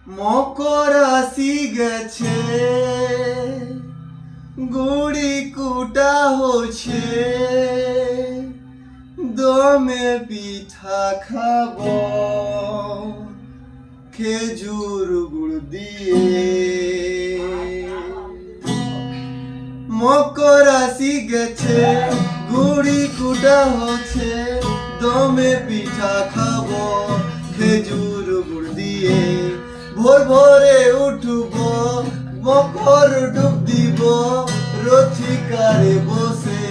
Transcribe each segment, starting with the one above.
মকর আসি গেছে, গুড়ি কুটা হচ্ছে, দমে পিঠা খাব খেজুর গুড় দিয়ে। মকর আসি গেছে, গুড়ি কুটা হচ্ছে, দমে পিঠা খাব খেজুর গুড় দিয়ে। ভোর ভোরে উঠব, মকর ডুব দিব, রথিকারে বসে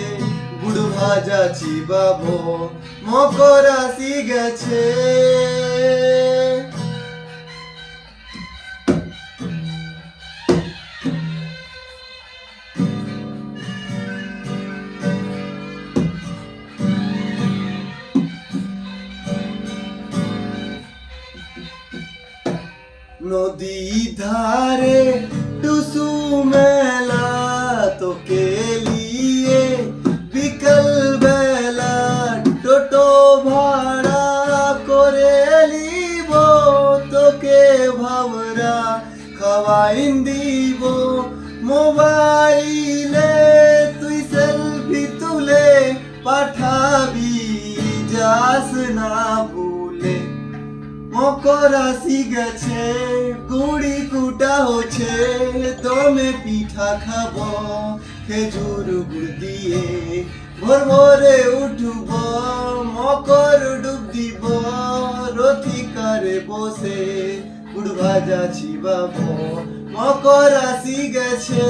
গুড় ভাজা চিবাবো। মকর আসি গেছে। নদী ধারে টুসু মেলা তোকে লিয়ে, বিকাল বেলা টোটো ভাড়া করে লিব, তোকে ভাবরা খাওয়াইন দিব। মোবাইলে তুই সেলফি তুলে পাঠাবি, যাস না ভুলে। মকর আসি গেছে, গুড়ি কুটা হচ্ছে, দমে পিঠা খাব খেজুর গুড় দিয়ে। ভোর ভোরে উঠব, মকর ডুব দিব, রথিকারে বসে গুড় ভাজা চিবাবো। মকর আসি গেছে।